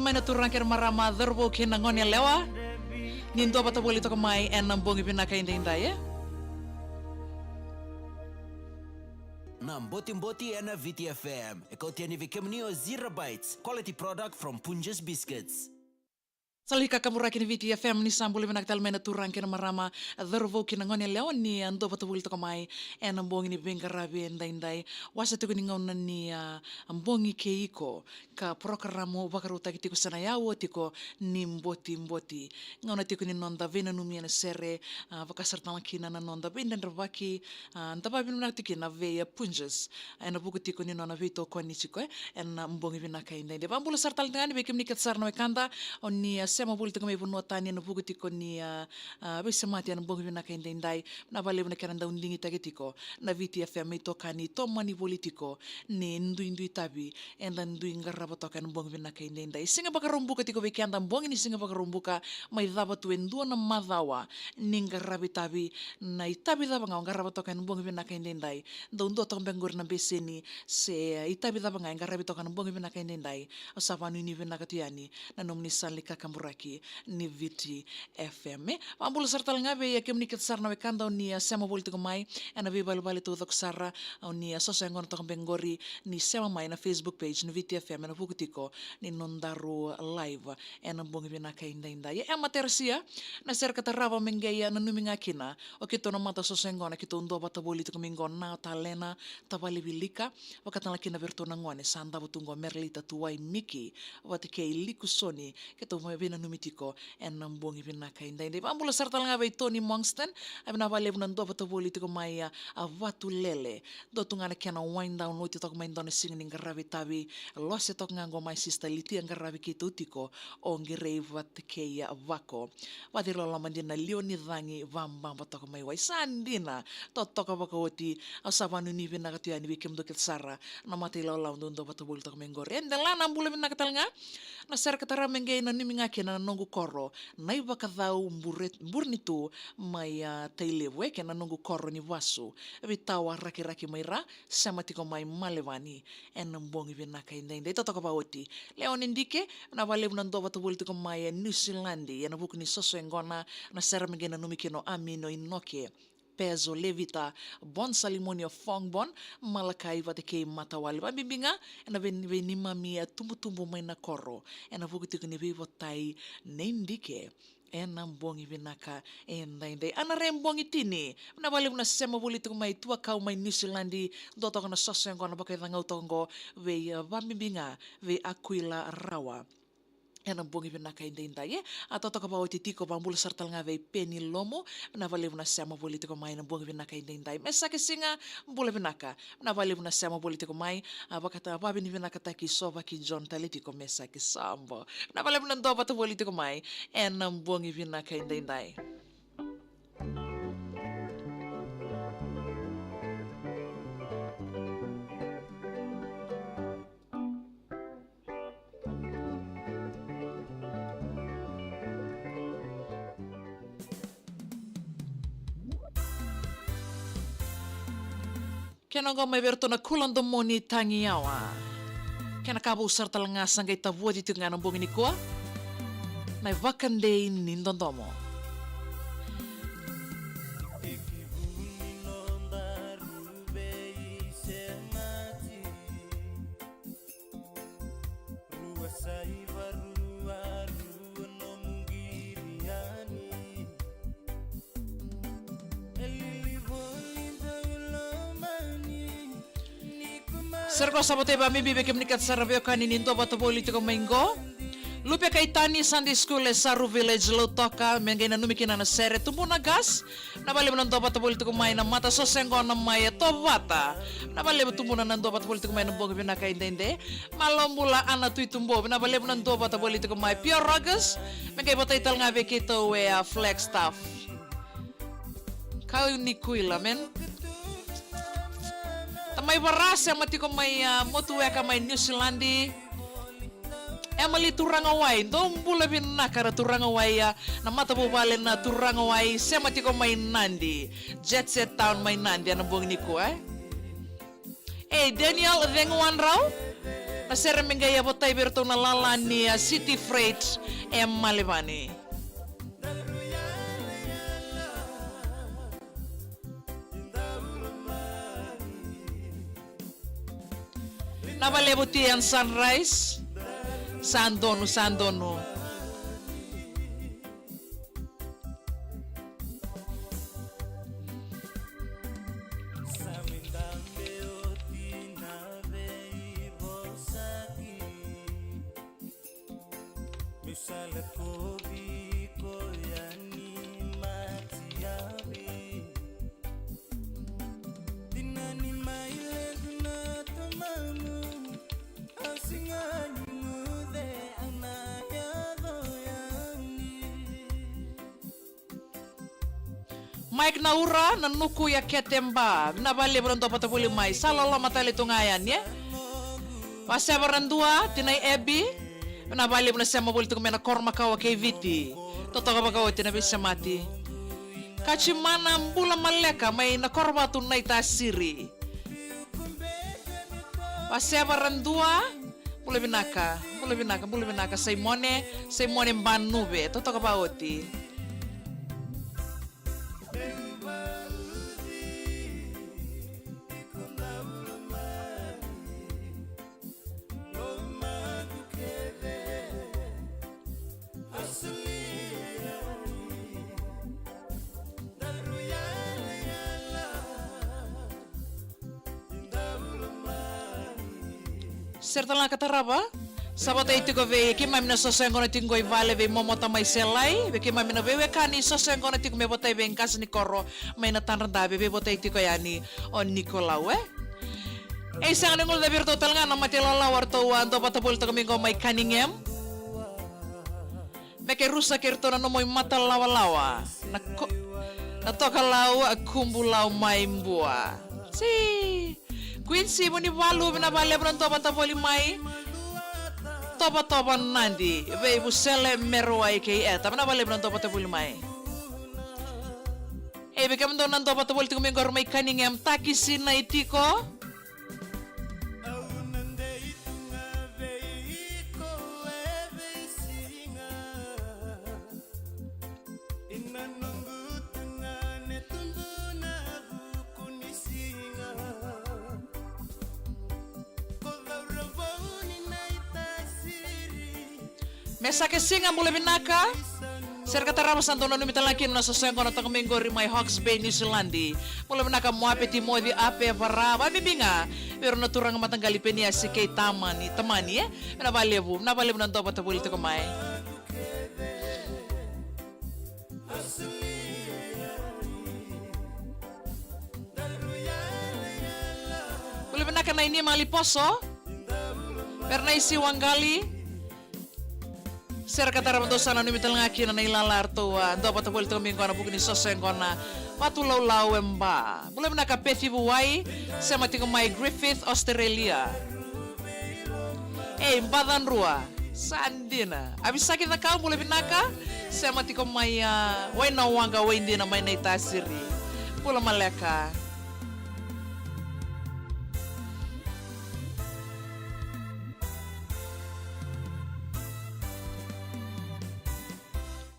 may naturang kaya marama dharbo kinangon ya lewa. Nindo pa tabuli to kamay en nambong ipinakainda-inda ya. Mboti na VTFM. Ikaw tiyan ni Vikimnio Zero Bites. Quality product from Punjas Biscuits. Salika kamurakin VTFM ni sambuli menaktal mena turang kena marama dharvo kinangon ya lewa ni ando pa tabuli to kamay en nambong ni bengarabi inda-indai. Wasa tuko ni ngauna ni ambongi keiko ka programo bakaruta kitiko sanayawo tiko ni mboti. Ngauna tiko ni nonda vena numia na sere vakasarta makina na nonda vena nravaki ntapa vina tiki na veya punjas. En buku tiko ni nona vito koni chiko en mbongi vina ka inda. Bambula sartal ngani bekim ni katsar na kanda oni sema bulita kami puno tani na buku tiko ni bisa mati an mbongi vina ka inda na vale vina karanda undingi tagitiko na VTFM ito kani to mani politiko ni ndui tabi enda ndui ngaraba toka mbongi vina ka inda singa bakarumbuka tiko bekianda mbongi ni singa bakarumbuka mai dhaba tu endua na madhawa ni ngarabi tabi na itabi dhaba nga ngaraba toka mbongi vina ka inda ndo toka bengur na beseni se itabi dhaba nga ngarabi toka mbongi vina ka inda asavanu ni vina ka tiani na nomni salika kamburaki ni VTFM pambul sartal ngabe ya kemni ketsar na wekanda ni sema politiko mai ana vi bali tu sara ni sosengon to bengori ni sema mai na Facebook page ni VTFM na bukutiko ni nondaru live ena bongi vina ka inda ya amatersia na ser katarava mengeya na numinga kina o kito na mata sosengon kito ndo bata politiko mingon na talena tabali vilika wakatala kina verto na ngone sanda butungo merlita tuwai miki watike likusoni kito vina numitiko en nambongi vina ka inda pambula sartal ngabe Tony Mongston abna vale vina ndo bata politiko mai avatu lele do tungana kena wind down no titok main don singing ngarabi tabi lose tok ngango my sister liti ngarabi kitutiko ongi revat keya vako wadiro lamandina lioni dhangi vamba batok mai waisandina totoka bakoti asavanu ni vina katiani bikem do ketsara na mati law ndo batobul tok mengor endela nambule vina katalnga na ser katara mengay na niminga kena nongu koro nai bakadau burnitu mai tailewe kena nongu koro ni wasu bitawa raki maira sama tiko mai malewani en mbongi vina ka inda ito toka bawoti leon indike na vale nando bato tiko mai New Zealand ya buku ni soso engona na sera mengena numikino amino inoke peso levita bon salimonio fongbon malakai vateke matawali bambinga na veni mami tumbu mai na koro na buku tiko ni vivotai nendike ena mbongi vinaka enda ana rembongi tini na bali na sema politiko mai tua kau mai New Zealand do to na sosengo na bakai ngau tongo ve bambinga ve Aquila rawa ena mbongi vinaka enda ye atau to ka bawo titiko bambul sartal nga ve peni lomo na bali na sema politiko mai na mbongi vinaka enda mesa ke singa mbule vinaka na bali na sema politiko mai bakata babi ni vinaka taki sova ki John Talitico mesa ke sambo na bali na do bato politiko mai ena mbongi vinaka enda Kena ngau mai verto na kulan do moni tangi yawa. Kena kabu usar talanga sangai tabuat itu ngana bongi ni kua. Nai vakandei nindondomo. Serko sabote ba mi bibe kemnikat sarabyo kaninin to bato politiko maingo. Lupe kaitani Sunday School Saru Village Lotoka mengena numikina na sere tumbo na gas. Nabali mo to bato politiko mai na mata sosengo na mai to bata. Nabali mo tumbo na nando bato politiko mai na bongo binaka indende. Malombula ana tu tumbo. Nabali mo nando bato politiko mai Pure Rogas. Mengay batay tal nga vekito we flex staff. Kau ni kuila men. Tamay barasa mati ko may motuwe ka may New Zealandi. Emily turangaway, dong bula binakara turangaway na mata bubalen na turangaway siya mati ko may Nandi. Jet Set Town may Nandi, anong buong niko eh? Daniel Dengwan raw? Na seremengaya botay berto na lala ni City Freight Malibani. Nabalebuti ang Sunrise. Sandono. Mike Naura nanuku ya ketemba nabali beronto patapuli mai salala matali tungayan ya pasya barandua tinai ebi nabali benasema boli tukumena korma kawa keviti totoka bakawa tina bisa mati kachimana mbula maleka mai na korma tunai tasiri pasya barandua bule binaka Simone banube totoka baoti. Serta lang kataraba, sabota ito ko ve ki mamina sosengo na tingoy vale ve momota mai selai, ve ki mamina ve kani sosengo na tingo me botay ve ngas ni koro may natanranda ve botay ito ko yani on Nicolau sang ningol da virtu talanga na matilala warto ando patapul to kami may kaningem. Beke rusa kerto na moy mata lawa na toka lawa kumbulau mai mbua. Si Quincy muni walu binabale beronto patapuli mai toba nandi ve busele merwai ke eta binabale beronto patapuli mai beke mendo nanto patapuli tingum ngor mai kaningem takisi na itiko Mesa ke singa mule binaka serka tarama santono numita laki na sosengo na tangminggo rimay Hawke's Bay New Zealandi mule binaka muape timodi ape para bibinga pero naturang matanggali penia si kay tamani nabalebu nan to patabuli to kumay mule binaka na ini maliposo perna isi wanggali Serka tara dosa na numital ngaki na nailalar to ando patabol to minggo na bugni sosengo na patulaw lawemba. Mula na kapethi buwai sa matingo may Griffith, Australia. Badan rua sandina. Abis sakit na ka mula binaka sa matingo may way na wanga way hindi na may naitasiri. Pula maleka.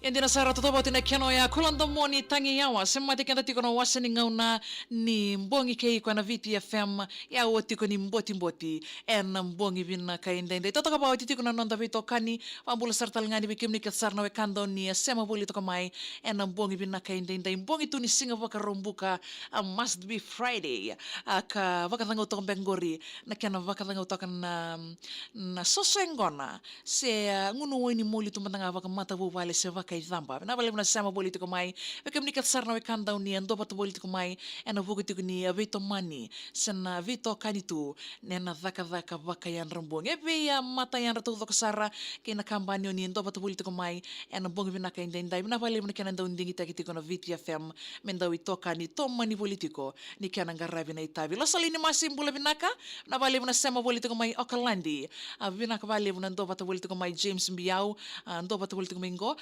Yang dinasara totobo tina kenoya kulando moni tangi yawa semati kenta tiko na wasa ni ngauna ni mbongi kei kwa na VTFM ya woti ko ni mboti en mbongi bina kaindende toto ka bawa tiko na nonda vito kani pambula sartal ngani bikim ni katsarna we kando ni sema boli to kamai en mbongi bina kaindende mbongi tu ni singa waka rombuka must be Friday ka waka tanga utok bengori na kena waka tanga utok na sosengona se ngunu ni moli tu matanga waka mata bu vale se waka Zamba. Na balik na sama politiko mai. Bekem ni katsarna we kandau ni ando pat politiko mai. Ena bukitiko ni vito mani. Sana vito kanitu. Nena dhaka baka yan rambong. Ebe ya mata yan ratu to kasara. Kina kambanyo ni ando pat politiko mai. Ena bongi binaka indai. Na balik na kanandau ndingi takitiko na VTFM. Mendau ito kani to mani politiko. Ni kana ngarabi na itabi. Losali ni masim bula binaka. Na balik na sama politiko mai Okalandi. Binaka balik na ando pat politiko mai James Mbiau. Ando pat politiko mingo.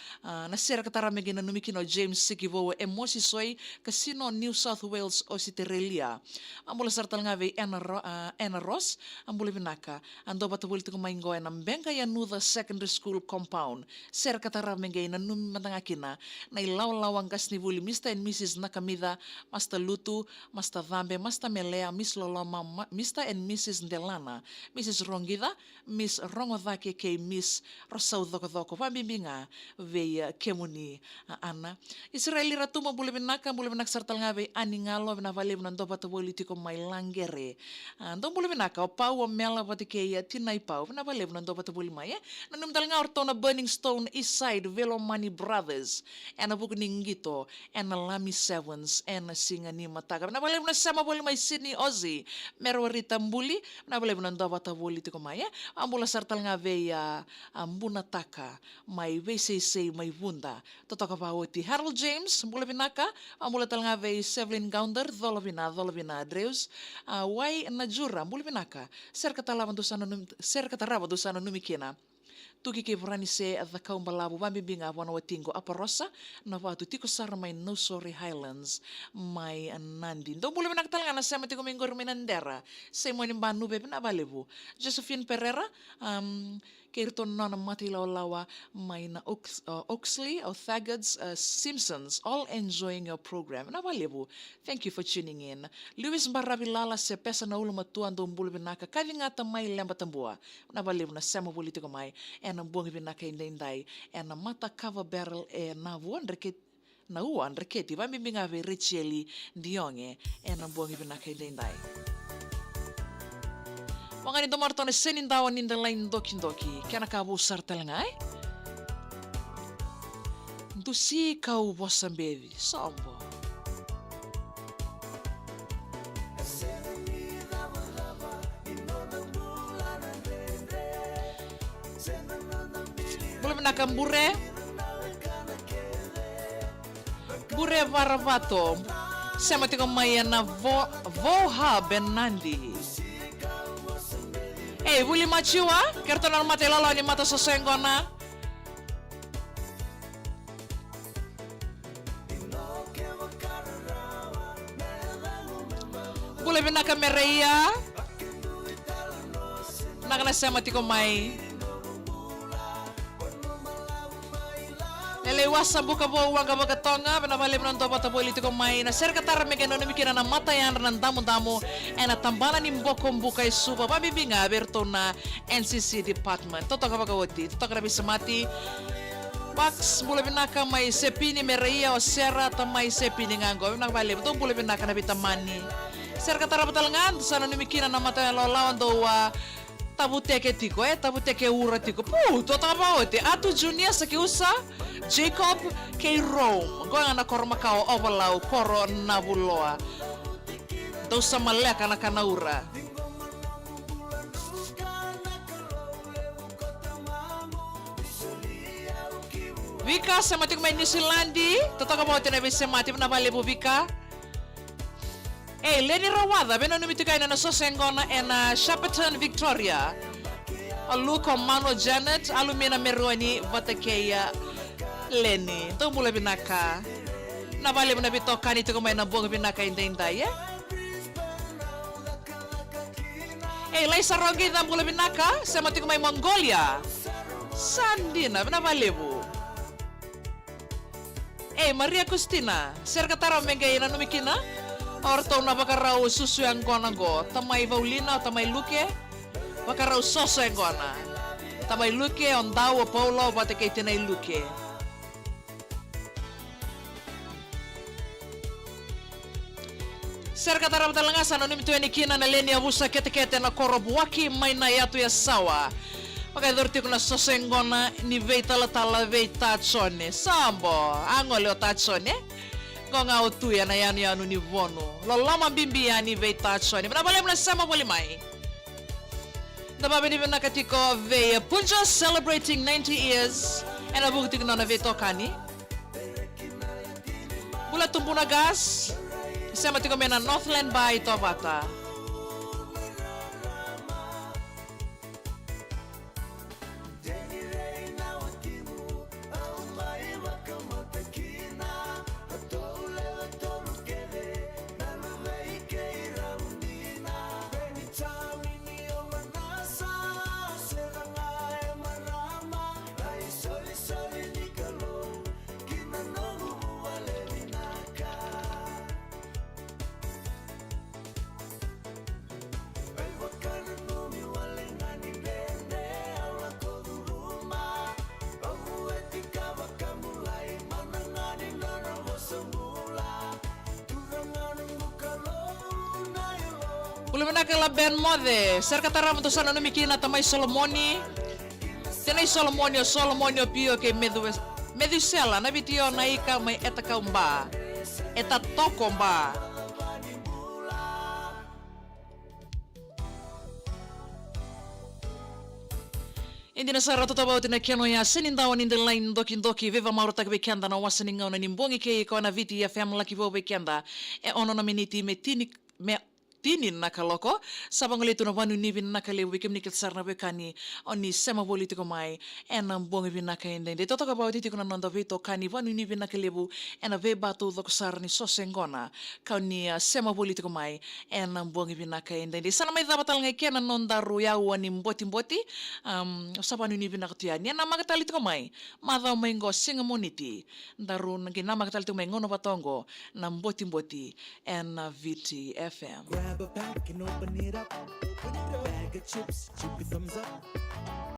nasira katara megina numikino James Sikivo emosi soy Casino New South Wales Ositerelia ambula sartal ngave Anna Ross ambula vinaka ando batabul tu maingo en ambenga ya nuda secondary school compound sira katara megina num matangakina na ilaw gas ni vuli Mr. and Mrs. Nakamida Master Lutu Master Dhambe Master Melea Miss Loloma Mr. and Mrs. Delana Mrs. Rongida Miss Rongodhake ke Miss Rosau Doko pambimbinga veia kemuni ana Israeli ratuma bule benak sartal ngabe aningalo na vale na ndo bata politiko mai langere ndo bule benaka o pau o mela batike ya tinai pau na vale na ndo bata bule mai na num dal nga ortona Burning Stone East Side Velo Money Brothers and abu ningito and Lami Sevens and singa ni mataga na vale na sama bule mai Sydney Ozzy merwarita mbuli na vale na ndo bata politiko mai ambula sartal ngabe ya ambuna taka mai VCC mai bunda totoka pauti Harold James mula binaka mula talanga ve Sevelin Gounder dolovina Dreus wai najura mula binaka serkatarawa dosana numikina tuki ke vrani se the kaumbalabu bambinga wana watingo aparosa na watu tiko sara mai No Sorry Highlands mai nandi ndo mula binaka talanga na sema tiko mingor minandera se mo nimba nube na balebu Josephine Pereira Kerto nona mati lawa maina Oxley or Thaggards Simpsons all enjoying your program na valebu thank you for tuning in Luis Barabilala se pesa na ulo matua ndo mbulu binaka kavingata mai lemba tambua na valebu na sema politiko mai ena mbongi binaka indai ena mata cover barrel na vuandreke na uandreketi vambimbinga ve Richeli Dionge ena mbongi binaka indai Wangani domartone senindawa ninda lain doki kana kabu sartalangai Ntusi kau bosambevi sombo Boleh nakam bure varavato sama tiko mayana voha benandi Vuli machiwa, kerto na mate lolo ni mata sosengona. Bule binaka mereia. Nakana sama tiko mai. Lele wasa buka bo wanga baga tonga bena bale bena ndoba ta politiko mai na serka tar megeno ni mikina na mata yan nan damu ena tambana ni mboko mbuka isuba babibinga aberto na NCC department toto ka woti toto ka bisa mati Pax bule binaka mai sepini mereia o sera ta mai sepini ngango na bale to bule binaka na bitamani serka tar batal ngan sana ni mikina na mata yan lawan do tabuteke tiko tabuteke ura tiko toto ka woti atu junior sa kiusa Jacob K. Rome, goyang na kormakao overlaw koro nabuloa. Daw sa maleka na kanaura. Vika sa matik may New Zealandi, totoo mo tinabi sa matip na balibu Vika. Leni Rawada, beno numitikay na nasosengona na Shepparton, Victoria. Aluko Mano Janet, alumina meroni vatakeya Leni, to mula binaka. Nabali mo na bitoka nito kung may nabong binaka inday ya. Laisa Rogi na mula binaka, sa mati kung may Mongolia. Sandi na, nabali mo. Maria Cristina, serka tara mengay na numikina. Orto na baka raw susuyang ko na go. Tamay Paulina, tamay Luke. Baka raw sosuyang ko na. Tamay Luke, ondaw, Paulo, bata kay tinay Luke. Serka tarap talanga sa anonim tu ni kina na leni abusa kete na korobuaki mai na yatu ya sawa. Pakai dorti kuna sosengona ni veita la tala veita chone. Sambo angole o tachone. Gonga utu ya na yanu ni vono. Lolama bimbi ya ni veita chone. Bana bale mna sama boli mai. Dababe ni bena katiko ve Punja celebrating 90 years. Ena bukti kuna na veito kani. Bula tumpuna gas. Sama tiko mena Northland by Tobata. Kulimena kala Ben Mode, serkatara mo to sana no mikina tamay Solomoni. Tenay Solomonio pio ke Medusela na bitio na ika may etaka umba. Eta toko umba. Hindi na sa rato tabaw tinakyan ya sinindawan in the line doki viva mauro tagbekenda na wasaningaw na nimbongi kay ikaw na VTFM laki bo bekenda e ono na miniti me tinin nakaloko sabang ulito na wanu nibin nakalewi kim nikil sarna bekani oni sema politiko mai enam bongi bin nakainde de toto kabaw titi kuna nonda vito kani wanu nibin nakalebu ena ve batu dok sarni sosengona kauni sema politiko mai enam bongi bin nakainde de sana mai dabatal ngai kena nonda ruya wani mboti sabanu nibin nakatuya ni na magatali tiko mai madha mai ngo singa moniti daru ngi na magatali tiko mai ngono batongo na mboti en VTFM. Grab a pack and open it up. Bag of chips, keep your thumbs up.